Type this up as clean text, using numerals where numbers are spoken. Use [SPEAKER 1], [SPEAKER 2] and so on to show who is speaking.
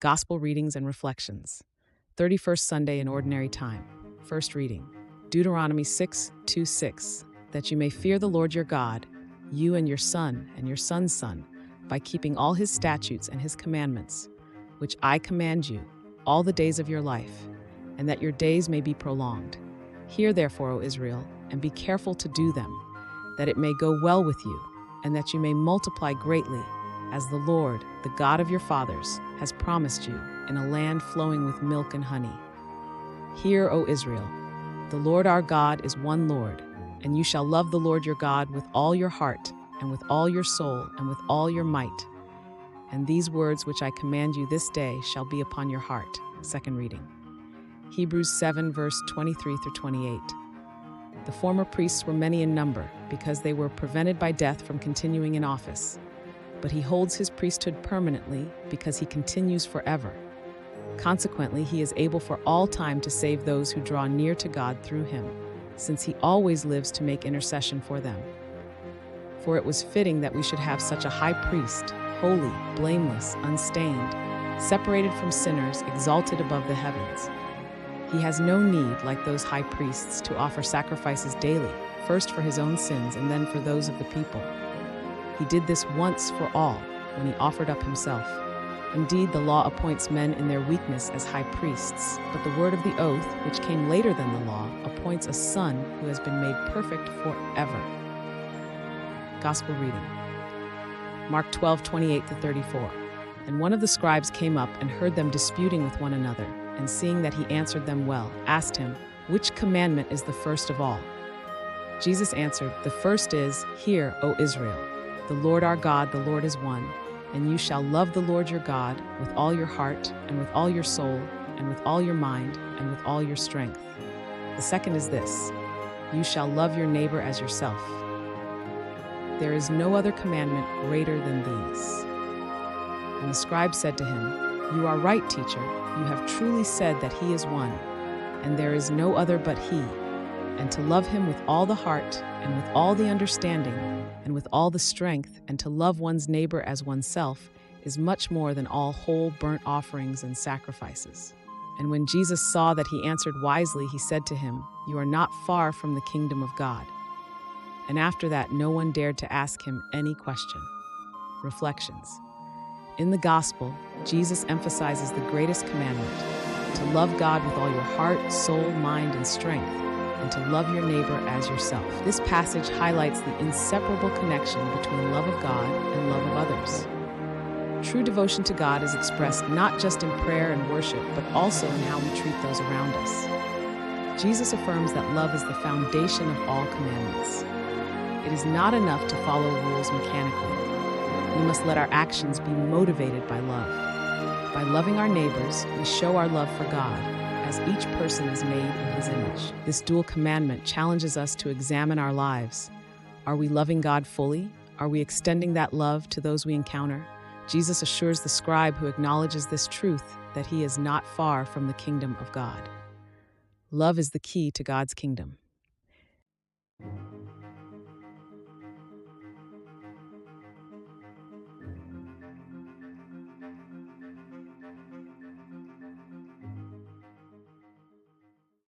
[SPEAKER 1] Gospel readings and reflections. 31st Sunday in Ordinary Time. First reading. Deuteronomy 6:2-6. That you may fear the Lord your God, you and your son's son, by keeping all his statutes and his commandments, which I command you, all the days of your life, and that your days may be prolonged. Hear therefore, O Israel, and be careful to do them, that it may go well with you, and that you may multiply greatly, as the Lord, the God of your fathers, has promised you, in a land flowing with milk and honey. Hear, O Israel, the Lord our God is one Lord, and you shall love the Lord your God with all your heart, and with all your soul, and with all your might. And these words which I command you this day shall be upon your heart. Second reading. Hebrews 7, verse 23-28. The former priests were many in number, because they were prevented by death from continuing in office. But he holds his priesthood permanently, because he continues forever. Consequently, he is able for all time to save those who draw near to God through him, since he always lives to make intercession for them. For it was fitting that we should have such a high priest, holy, blameless, unstained, separated from sinners, exalted above the heavens. He has no need, like those high priests, to offer sacrifices daily, first for his own sins and then for those of the people. He did this once for all, when he offered up himself. Indeed, the law appoints men in their weakness as high priests, but the word of the oath, which came later than the law, appoints a son who has been made perfect forever. Gospel reading. Mark 12:28-34. And one of the scribes came up and heard them disputing with one another, and seeing that he answered them well, asked him, "Which commandment is the first of all?" Jesus answered, "The first is, Hear, O Israel, the Lord our God, the Lord is one, and you shall love the Lord your God with all your heart, and with all your soul, and with all your mind, and with all your strength. The second is this, you shall love your neighbor as yourself. There is no other commandment greater than these." And the scribe said to him, "You are right, teacher. You have truly said that he is one, and there is no other but he, and to love him with all the heart, and with all the understanding, and with all the strength, and to love one's neighbor as oneself, is much more than all whole burnt offerings and sacrifices." And when Jesus saw that he answered wisely, he said to him, "You are not far from the kingdom of God." And after that, no one dared to ask him any question. Reflections. In the Gospel, Jesus emphasizes the greatest commandment, to love God with all your heart, soul, mind, and strength, and to love your neighbor as yourself. This passage highlights the inseparable connection between love of God and love of others. True devotion to God is expressed not just in prayer and worship, but also in how we treat those around us. Jesus affirms that love is the foundation of all commandments. It is not enough to follow rules mechanically. We must let our actions be motivated by love. By loving our neighbors, we show our love for God, as each person is made in his image. This dual commandment challenges us to examine our lives. Are we loving God fully? Are we extending that love to those we encounter? Jesus assures the scribe who acknowledges this truth that he is not far from the kingdom of God. Love is the key to God's kingdom.